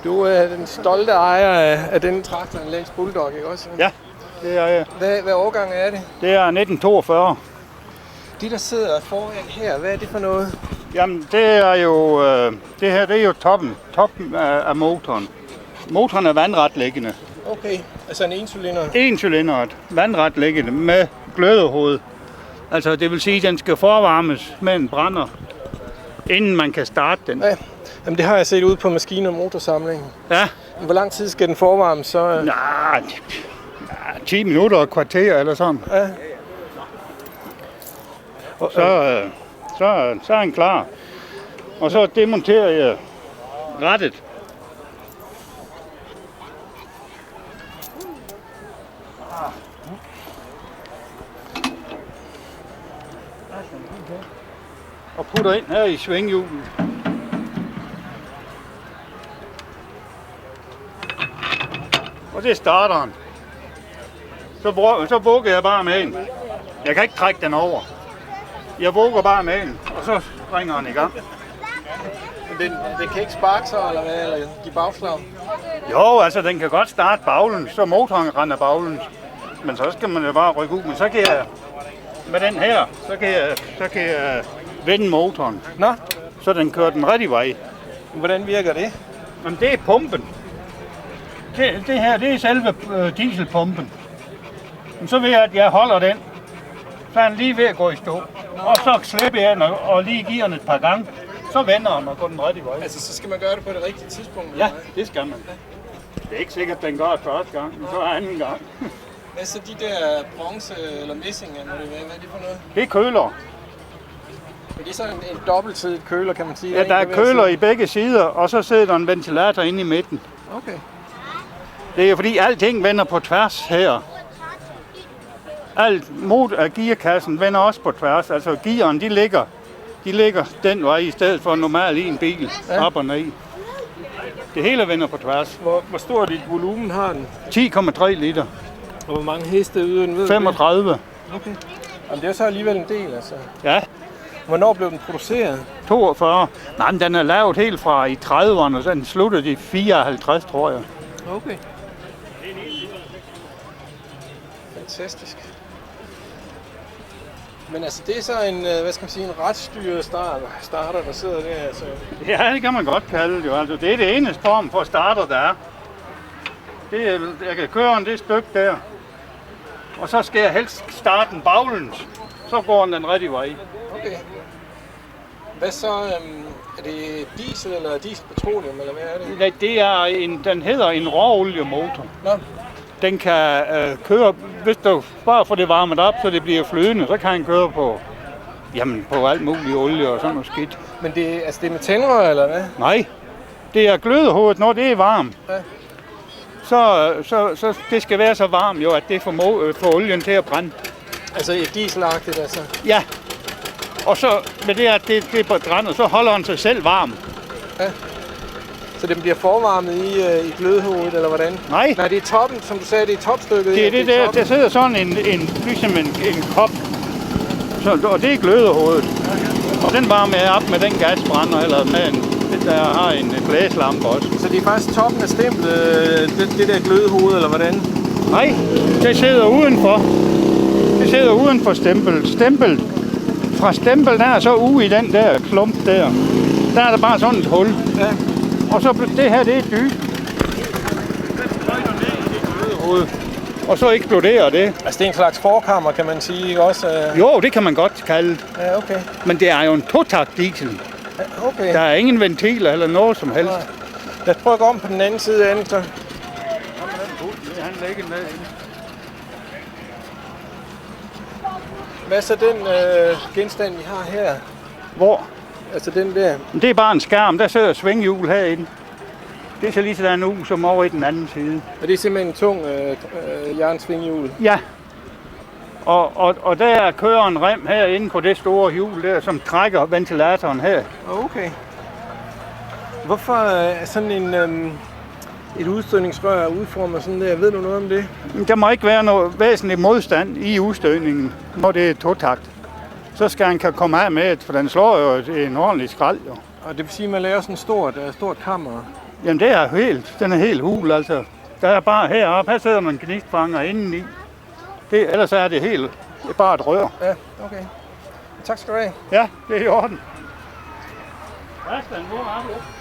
Du er den stolte ejer af denne traktor, en Lenz Bulldog, ikke også? Ja, det er jeg. Hvad årgang er det? Det er 1942. De, der sidder foran her, hvad er det for noget? Jamen, det er jo, det her det er jo toppen af motoren. Motoren er vandretliggende. Okay, altså en encylinder? Encylindret, vandretliggende med glødehoved. Altså, det vil sige, at den skal forvarmes med en brænder, inden man kan starte den. Ja. Jamen, det har jeg set ude på maskine- og motorsamlingen. Ja. Hvor lang tid skal den forvarmes så? Nej, 10 minutter og et kvarter eller sådan. Ja. Så er den klar. Og så demonterer jeg rattet. Og putter ind her i svinghjulet. Og det starter den. Så vugger jeg bare med den. Jeg kan ikke trække den over. Jeg vugger bare med den, og så springer den i gang. Den kan ikke sparke sig, eller hvad? Eller give bagslag? Jo, altså den kan godt starte baglen, så motoren render baglen. Men så skal man jo bare rykke ud. Men så kan jeg, med den her, så kan jeg vende motoren. Nå? Så den kører den rigtige vej. Hvordan virker det? Jamen det er pumpen. Det her, det er selve dieselpumpen. Men så ved jeg, at jeg holder den. Så er den lige ved at gå i stå. Og så slipper jeg den og lige giver den et par gange. Så vender den og går den rigtige vej. Altså, så skal man gøre det på det rigtige tidspunkt? Ja, det skal man. Det er ikke sikkert, at den gør det første gang, men så anden gang. Hvad så de der bronze eller messing, hvad er det for noget? Det er køler. Men det er sådan en dobbeltsidet køler, kan man sige? Ja, der er køler i begge sider, og så sidder der en ventilator inde i midten. Okay. Det er jo fordi, alting vender på tværs her. Alt mod af gearkassen vender også på tværs. Altså gearen, de ligger den vej i stedet for normalt i en bil, ja. Op og ned. Det hele vender på tværs. Hvor stort et volumen har den? 10,3 liter. Og hvor mange heste yder den? 35. Okay. Jamen, det er så alligevel en del, altså. Ja. Hvornår blev den produceret? 42. Nej, men den er lavet helt fra i 30'erne, og så den sluttede i 54, tror jeg. Okay. Fantastisk. Men altså, det er så en, hvad skal man sige, en retstyret starter, der sidder der, altså. Ja, det kan man godt kalde det jo. Altså, det er det eneste form for starter, der er. Jeg kan køre en det stykke der. Og så skal jeg helst starte den baglæns. Så går den rigtige vej. Okay. Hvad så, er det diesel eller dieselpetroleum, eller hvad er det? Nej, det er den hedder en råoliemotor. Nå. Den kan køre, hvis du bare får det varmet op, så det bliver flydende, så kan den køre på alt muligt olie og sådan noget skidt. Men det er med tændrør, eller hvad? Nej, det er glødehovedet, når det er varmt. Ja. Så det skal være så varmt jo, at det får olien til at brænde. Altså dieselagtigt, altså? Ja. Og så med det, at det brænder, så holder den sig selv varm. Ja. Så den bliver forvarmet i glødehovedet, eller hvordan? Nej. Nej, det er toppen, som du sagde, det er topstykket. Det er det der, der sidder sådan ligesom en kop, og det er glødehovedet. Og den varmer jeg op med den gasbrænder, eller med der har en glæslampe også. Så det er faktisk toppen af stemplet, det der glødehoved, eller hvordan? Nej, det sidder udenfor. Det sidder uden for stempel. Fra stempel der er så ude i den der klump der. Der er der bare sådan et hul. Ja. Og så det her, det er dybt. Og så eksploderer det. Altså det er en slags forkammer, kan man sige, ikke også? Jo, det kan man godt kalde det. Ja, okay. Men det er jo en totakt diesel. Ja, okay. Der er ingen ventiler eller noget som helst. Nej. Lad os prøve at gå om på den anden side af den, så. Han lægger ned. Hvad er så den genstand, vi har her? Hvor? Altså den der? Det er bare en skærm, der sidder svinghjul herinde. Det er så lige sådan nu som over i den anden side. Og det er simpelthen en tung jernsvinghjul? Ja. Og der kører en rem herinde på det store hjul der, som trækker ventilatoren her. Okay. Hvorfor er sådan et udstødningsrør udformet sådan der? Ved du noget om det? Der må ikke være noget væsentligt modstand i udstødningen, når det er totakt. Så skal han kan komme af med det, for den slår jo en ordentlig skrald. Jo. Og det vil sige, at man laver sådan et stort kammer? Jamen det er den er helt hul, altså. Der er bare heroppe, her sidder man en gnistfanger indeni. Ellers er det helt, det er bare et rør. Ja, okay. Tak skal du have. Ja, det er i orden. Hvad skal den gå op?